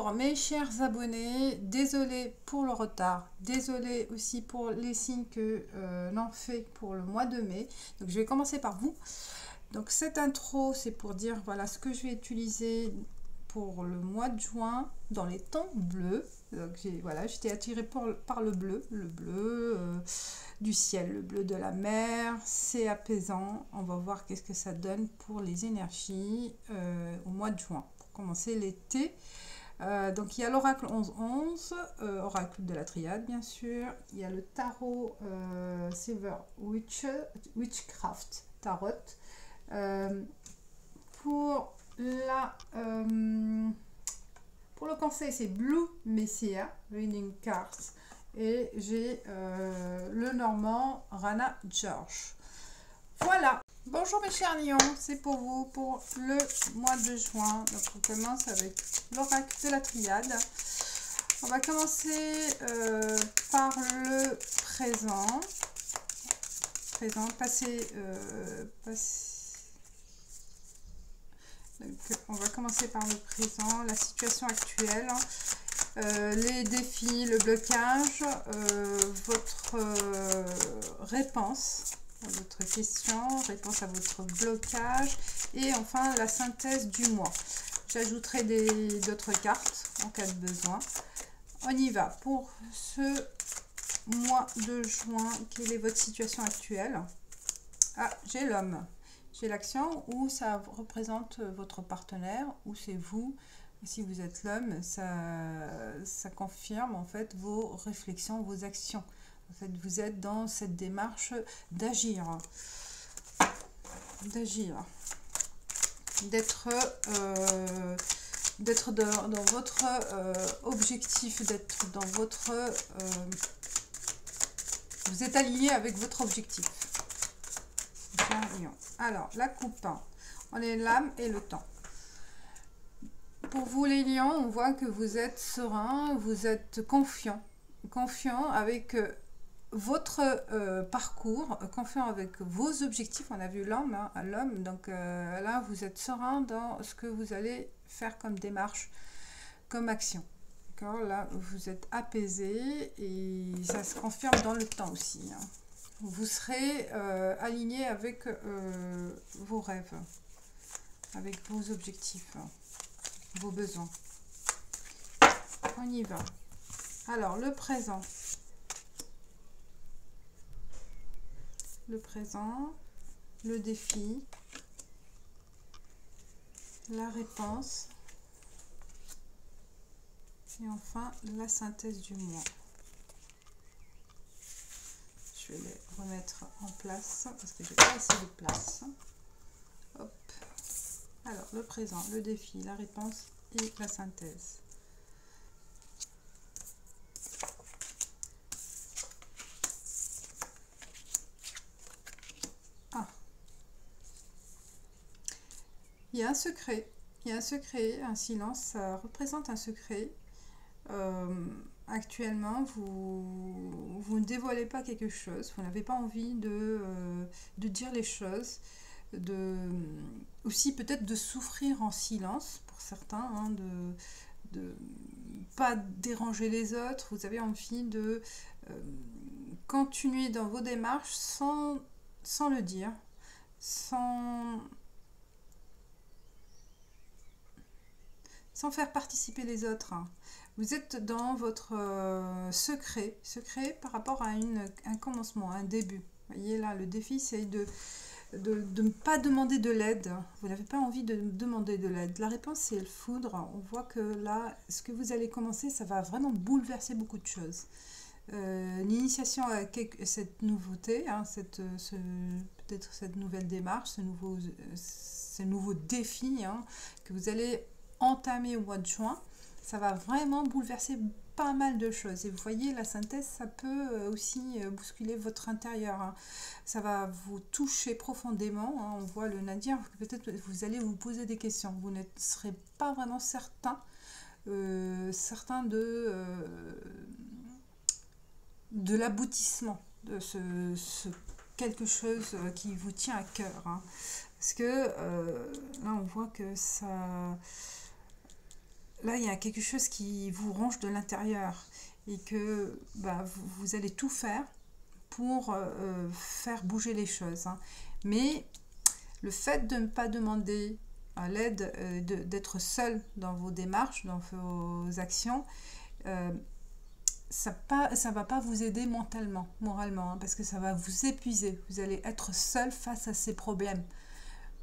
Bonjour mes chers abonnés, désolé pour le retard, désolé aussi pour les signes que l'on fait pour le mois de mai. Donc je vais commencer par vous. Donc cette intro c'est pour dire voilà ce que je vais utiliser pour le mois de juin dans les tons bleus. Donc voilà, j'étais attirée par le bleu du ciel, le bleu de la mer, c'est apaisant. On va voir qu'est-ce que ça donne pour les énergies au mois de juin, pour commencer l'été. Donc il y a l'oracle 11-11, oracle de la triade bien sûr. Il y a le tarot Silver Witchcraft Tarot. Pour le conseil c'est Blue Messiah Reading Cards et j'ai le normand Rana George. Voilà. Bonjour mes chers lions, c'est pour vous pour le mois de juin. Donc on commence avec l'oracle de la triade. On va commencer par le présent. Donc, on va commencer par le présent, la situation actuelle, les défis, le blocage, votre réponse à votre question, réponse à votre blocage et enfin la synthèse du mois. J'ajouterai d'autres cartes en cas de besoin. On y va pour ce mois de juin. Quelle est votre situation actuelle? Ah, j'ai l'homme. J'ai l'action où ça représente votre partenaire ou c'est vous. Si vous êtes l'homme, ça confirme en fait vos réflexions, vos actions. En fait, vous êtes dans cette démarche d'agir, d'être dans votre objectif, d'être dans votre... vous êtes aligné avec votre objectif. Alors, la coupe, on est l'âme et le temps. Pour vous les lions, on voit que vous êtes serein, vous êtes confiant avec votre parcours, confiant avec vos objectifs. On a vu l'homme, l'homme, donc là vous êtes serein dans ce que vous allez faire comme démarche, comme action. Là vous êtes apaisé et ça se confirme dans le temps aussi. Vous serez aligné avec vos rêves, avec vos objectifs, vos besoins. On y va. Alors le présent. Le défi, la réponse et enfin la synthèse du mois. Je vais les remettre en place parce que j'ai pas assez de place. Hop. Alors le présent, le défi, la réponse et la synthèse. Il y a un secret, un silence, ça représente un secret. Actuellement, vous ne dévoilez pas quelque chose, vous n'avez pas envie de dire les choses, aussi peut-être de souffrir en silence pour certains, de pas déranger les autres. Vous avez envie de continuer dans vos démarches sans le dire, sans faire participer les autres. Vous êtes dans votre secret par rapport à un commencement, un début. Vous voyez là, le défi, c'est de ne pas demander de l'aide. Vous n'avez pas envie de demander de l'aide. La réponse, c'est le foudre. On voit que là, ce que vous allez commencer, ça va vraiment bouleverser beaucoup de choses. L'initiation à cette nouveauté, peut-être cette nouvelle démarche, ce nouveau défi que vous allez entamer au mois de juin, ça va vraiment bouleverser pas mal de choses. Et vous voyez, la synthèse, ça peut aussi bousculer votre intérieur. Ça va vous toucher profondément. On voit le nadir, peut-être vous allez vous poser des questions. Vous ne serez pas vraiment certain de l'aboutissement de ce quelque chose qui vous tient à cœur. Parce que là, on voit que ça... là, il y a quelque chose qui vous ronge de l'intérieur et que vous allez tout faire pour faire bouger les choses. Hein. Mais le fait de ne pas demander à l'aide, d'être seul dans vos démarches, dans vos actions, ça va pas vous aider mentalement, moralement, hein, parce que ça va vous épuiser. Vous allez être seul face à ces problèmes.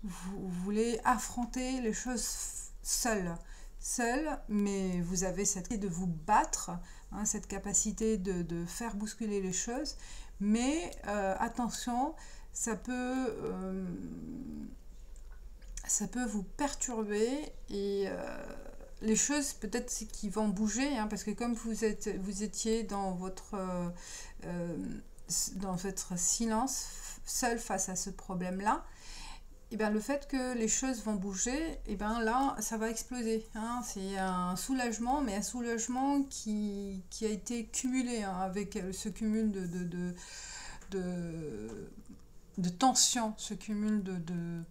Vous voulez affronter les choses seul, mais vous avez cette capacité de vous battre, hein, cette capacité de faire bousculer les choses, mais attention, ça peut vous perturber et les choses peut-être qui vont bouger, hein, parce que comme vous étiez dans votre silence, seul face à ce problème-là, et bien, le fait que les choses vont bouger, et bien là, ça va exploser. Hein. C'est un soulagement, mais un soulagement qui a été cumulé, hein, avec ce cumul de tension, ce cumul de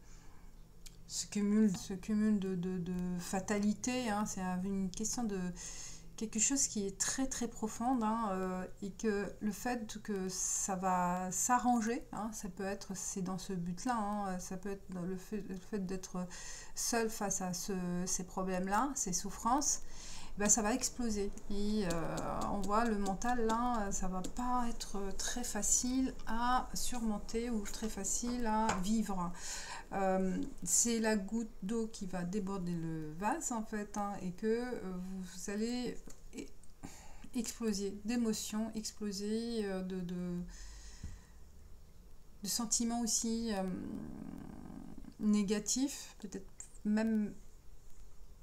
fatalité. Hein. C'est une question de quelque chose qui est très très profonde, hein, et que le fait que ça va s'arranger, hein, ça peut être, c'est dans ce but-là, hein, ça peut être dans le fait d'être seul face à ces problèmes-là, ces souffrances, ben, ça va exploser. Et on voit le mental là, ça va pas être très facile à surmonter ou très facile à vivre. C'est la goutte d'eau qui va déborder le vase en fait, hein, et que vous allez exploser d'émotions, exploser de sentiments aussi négatifs, peut-être même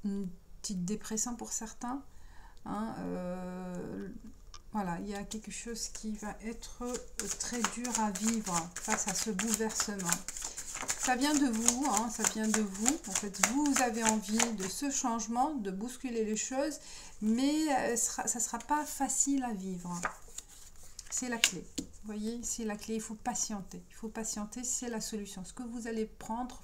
une petite dépression pour certains. Hein, voilà, il y a quelque chose qui va être très dur à vivre face à ce bouleversement. Ça vient de vous, hein, ça vient de vous. En fait, vous avez envie de ce changement, de bousculer les choses, mais ça ne sera pas facile à vivre. C'est la clé. Vous voyez, c'est la clé. Il faut patienter. Il faut patienter, c'est la solution. Ce que vous allez prendre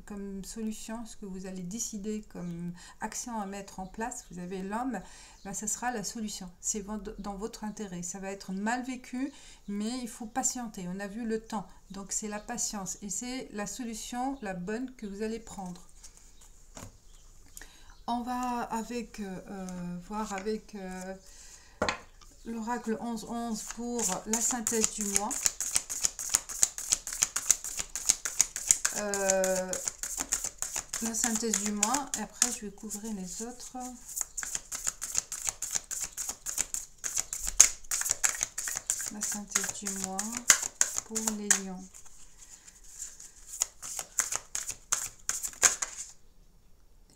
comme solution, ce que vous allez décider comme action à mettre en place, vous avez l'homme, ben, ça sera la solution. C'est dans votre intérêt. Ça va être mal vécu, mais il faut patienter. On a vu le temps. Donc c'est la patience et c'est la solution, la bonne que vous allez prendre. On va voir avec l'oracle 11-11 pour la synthèse du mois. La synthèse du mois, et après je vais couvrir les autres. La synthèse du mois pour les lions.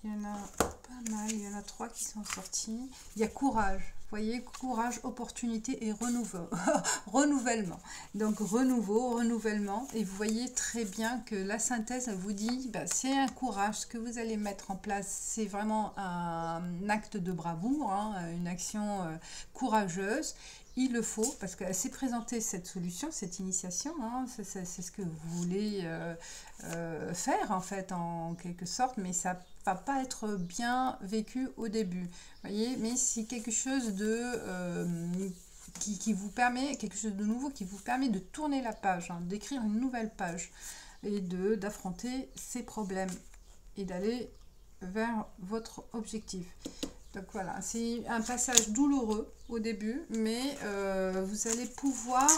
Il y en a pas mal, il y en a 3 qui sont sortis. Il y a courage, vous voyez, courage, opportunité et renouvellement. Donc renouvellement, et vous voyez très bien que la synthèse elle vous dit, bah, c'est un courage, ce que vous allez mettre en place, c'est vraiment un acte de bravoure, hein, une action courageuse. Il le faut, parce qu'elle s'est présentée cette solution, cette initiation, hein, c'est ce que vous voulez faire en fait, en quelque sorte, mais ça va pas être bien vécu au début, voyez, mais c'est quelque chose de qui vous permet, quelque chose de nouveau qui vous permet de tourner la page, hein, d'écrire une nouvelle page et d'affronter ces problèmes et d'aller vers votre objectif. Donc voilà, c'est un passage douloureux au début, mais vous allez pouvoir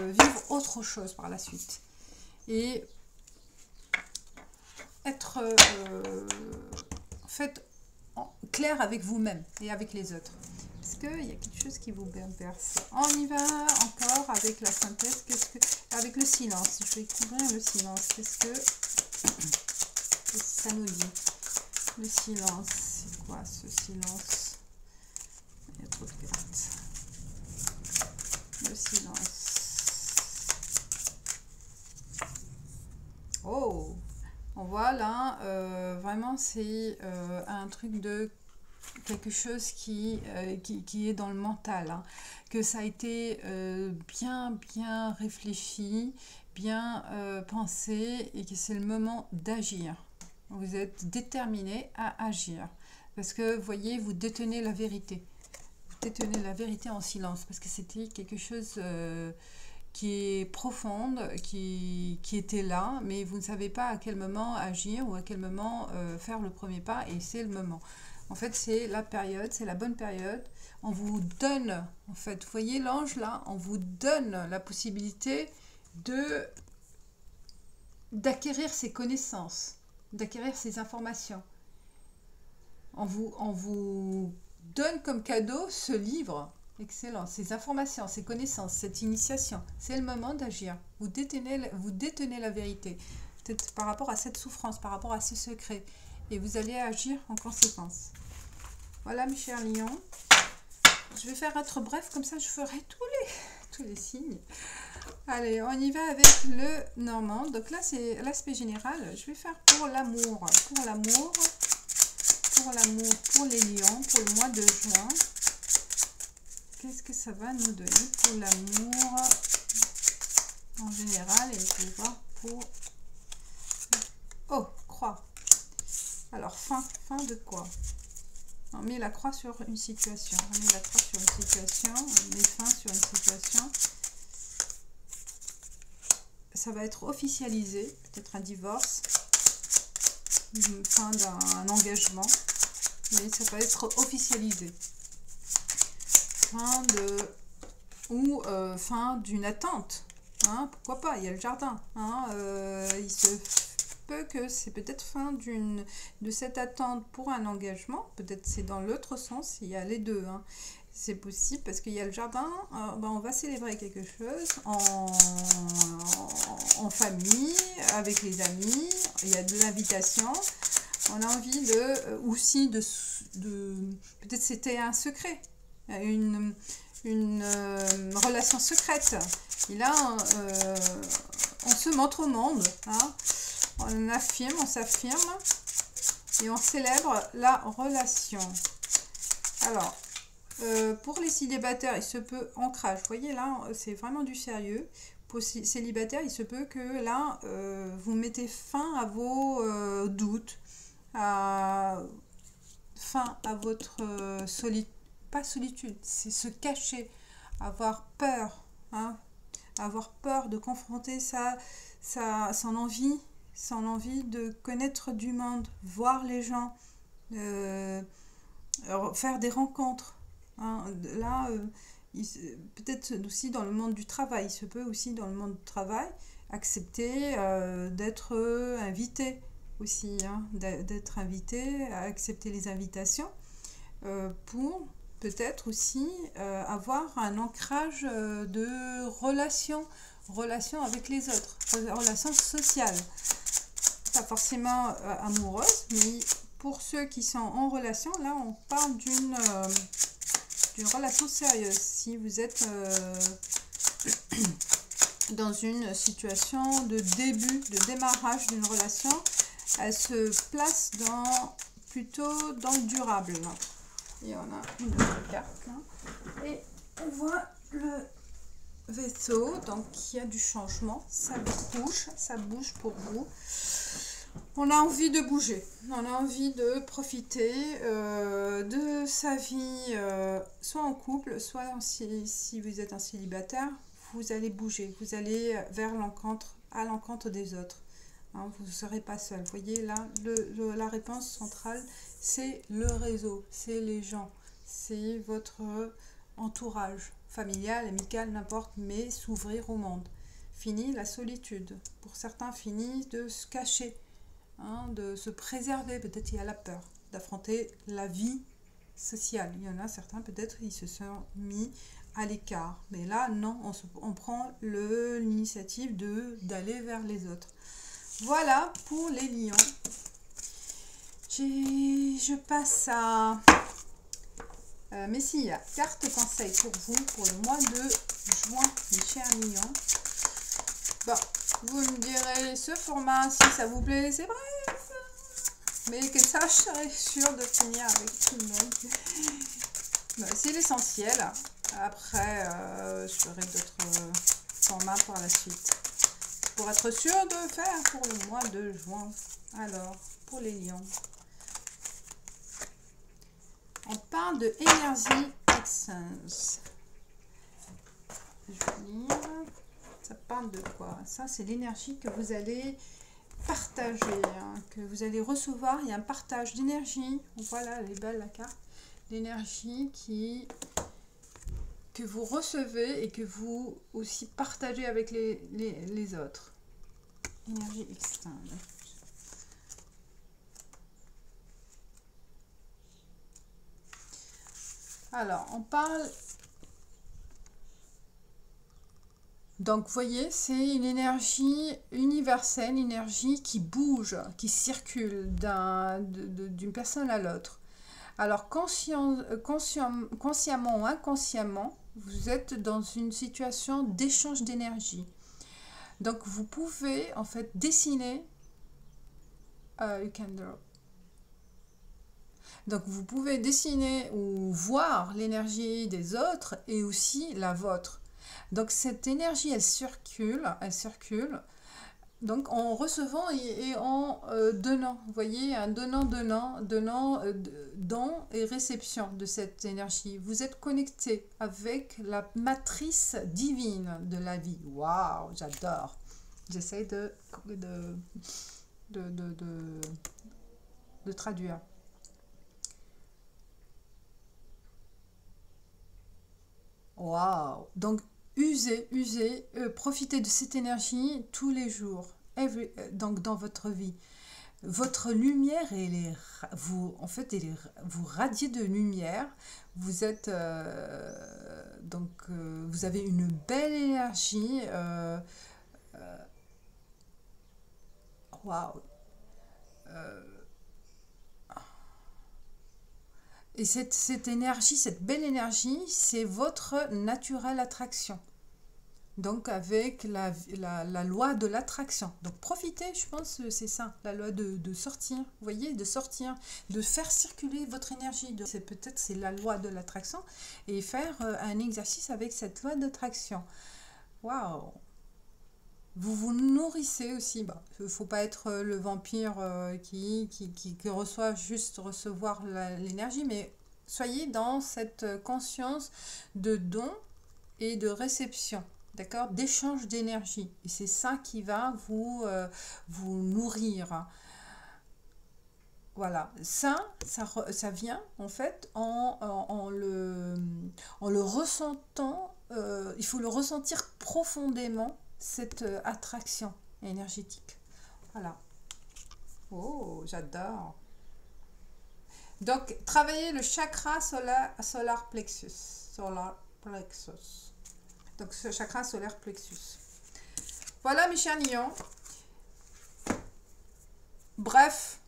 vivre autre chose par la suite. Et être en fait clair avec vous-même et avec les autres. Parce qu'il y a quelque chose qui vous berce. On y va encore avec la synthèse. Avec le silence. Je vais couvrir le silence. Qu'est-ce que ça nous dit? Le silence. C'est quoi ce silence? Il y a trop de cartes. Le silence. Oh! On voit là, vraiment c'est un truc de quelque chose qui est dans le mental, hein, que ça a été bien réfléchi, bien pensé, et que c'est le moment d'agir. Vous êtes déterminé à agir. Parce que, vous voyez, vous détenez la vérité. Vous détenez la vérité en silence. Parce que c'était quelque chose qui est profonde, qui était là, mais vous ne savez pas à quel moment agir ou à quel moment faire le premier pas, et c'est le moment. En fait, c'est la période, c'est la bonne période. On vous donne, en fait, vous voyez l'ange là, on vous donne la possibilité d'acquérir ces connaissances, d'acquérir ces informations. On vous donne comme cadeau ce livre. Excellent, ces informations, ces connaissances, cette initiation, c'est le moment d'agir. Vous détenez la vérité, peut-être par rapport à cette souffrance, par rapport à ce secret, et vous allez agir en conséquence. Voilà mes chers lions, je vais faire être bref, comme ça je ferai tous les signes. Allez, on y va avec le normand. Donc là c'est l'aspect général, je vais faire pour l'amour, pour les lions, pour le mois de juin. Qu'est-ce que ça va nous donner pour l'amour en général, et je vais voir pour... Oh, croix. Alors, fin de quoi? On met la croix sur une situation. On met fin sur une situation. Ça va être officialisé, peut-être un divorce, une fin d'un engagement, mais ça va être officialisé. Fin d'une attente, hein, pourquoi pas, il y a le jardin, hein, il se peut que c'est peut-être fin de cette attente pour un engagement, peut-être c'est dans l'autre sens, il y a les deux, hein. C'est possible parce qu'il y a le jardin, on va célébrer quelque chose en famille, avec les amis, il y a de l'invitation, on a envie aussi de peut-être c'était un secret, une relation secrète, et là on se montre au monde, hein. On s'affirme et on célèbre la relation. Alors pour les célibataires, il se peut ancrage, vous voyez là c'est vraiment du sérieux. Pour les célibataires, il se peut que là vous mettez fin à vos doutes, fin à votre pas solitude, c'est se cacher, avoir peur, hein, avoir peur de confronter son envie de connaître du monde, voir les gens, faire des rencontres, hein. Là, peut-être aussi dans le monde du travail, il se peut aussi dans le monde du travail accepter d'être invité aussi, hein, d'être invité, à accepter les invitations pour peut-être aussi avoir un ancrage de relations avec les autres, relations sociales, pas forcément amoureuses, mais pour ceux qui sont en relation, là on parle d'une relation sérieuse. Si vous êtes dans une situation de démarrage d'une relation, elle se place plutôt dans le durable. Et on a une autre carte là. Et on voit le vaisseau, donc il y a du changement, ça bouge pour vous. On a envie de bouger, on a envie de profiter de sa vie, soit en couple, soit si vous êtes un célibataire, vous allez bouger, vous allez à l'encontre des autres. Hein, vous ne serez pas seul. Vous voyez là, la réponse centrale, c'est le réseau, c'est les gens, c'est votre entourage familial, amical, n'importe, mais s'ouvrir au monde. Fini la solitude. Pour certains, fini de se cacher, hein, de se préserver. Peut-être il y a la peur d'affronter la vie sociale. Il y en a certains, peut-être, ils se sont mis à l'écart. Mais là, non, on prend l'initiative d'aller vers les autres. Voilà pour les lions. Je passe à Messia, carte conseil pour vous pour le mois de juin, mes chers lions. Bon, vous me direz ce format, si ça vous plaît, c'est bref. Mais que ça, je serai sûre de finir avec tout le monde. Bon, c'est l'essentiel. Après, je ferai d'autres formats par la suite. Pour être sûr de faire pour le mois de juin. Alors, pour les lions. On parle de Energy Exchange. Je vais lire. Ça parle de quoi? Ça, c'est l'énergie que vous allez partager, hein, que vous allez recevoir. Il y a un partage d'énergie. Voilà, elle est belle la carte. L'énergie que vous recevez et que vous aussi partagez avec les autres. Énergie externe. Alors, on parle... Donc, vous voyez, c'est une énergie universelle, une énergie qui bouge, qui circule d'une personne à l'autre. Alors, consciemment ou inconsciemment, vous êtes dans une situation d'échange d'énergie. Donc, vous pouvez, en fait, dessiner... you can draw. Donc, vous pouvez dessiner ou voir l'énergie des autres et aussi la vôtre. Donc, cette énergie, elle circule. Donc, en recevant et en donnant. Vous voyez, un donnant, don et réception de cette énergie. Vous êtes connecté avec la matrice divine de la vie. Waouh, j'adore. J'essaie de traduire. Waouh. Donc, usez, profitez de cette énergie tous les jours, donc dans votre vie. Votre lumière, vous radiez de lumière. Vous êtes vous avez une belle énergie. Waouh. Et cette énergie, cette belle énergie, c'est votre naturelle attraction. Donc avec la loi de l'attraction. Donc profitez, je pense, c'est ça, la loi de sortir. Vous voyez, de sortir, de faire circuler votre énergie. C'est la loi de l'attraction. Et faire un exercice avec cette loi d'attraction. Waouh! Vous vous nourrissez aussi. Il ne faut pas être le vampire qui reçoit juste recevoir l'énergie, mais soyez dans cette conscience de don et de réception, d'accord, d'échange d'énergie. Et c'est ça qui va vous nourrir. Voilà, ça vient en fait en le ressentant. Il faut le ressentir profondément, cette attraction énergétique. Voilà. Oh, j'adore. Donc, travaillez le chakra solar plexus. Donc, ce chakra solaire plexus. Voilà, mes chers lions. Bref,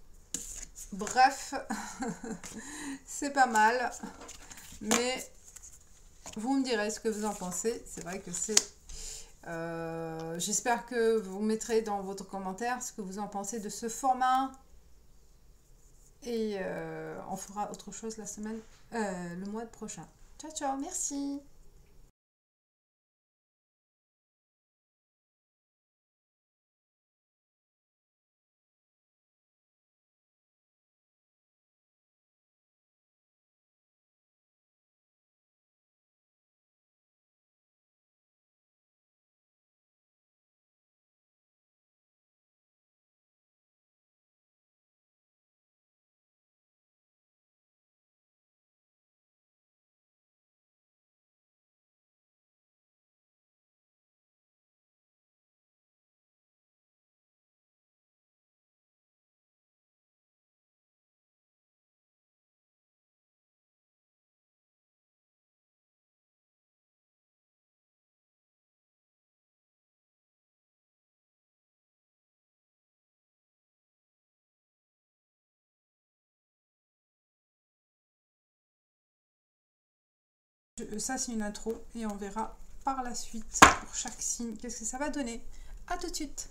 c'est pas mal. Mais vous me direz ce que vous en pensez. C'est vrai que c'est... j'espère que vous mettrez dans votre commentaire ce que vous en pensez de ce format. Et on fera autre chose le mois prochain. Ciao, ciao, merci. Ça, c'est une intro et on verra par la suite pour chaque signe qu'est-ce que ça va donner. À tout de suite.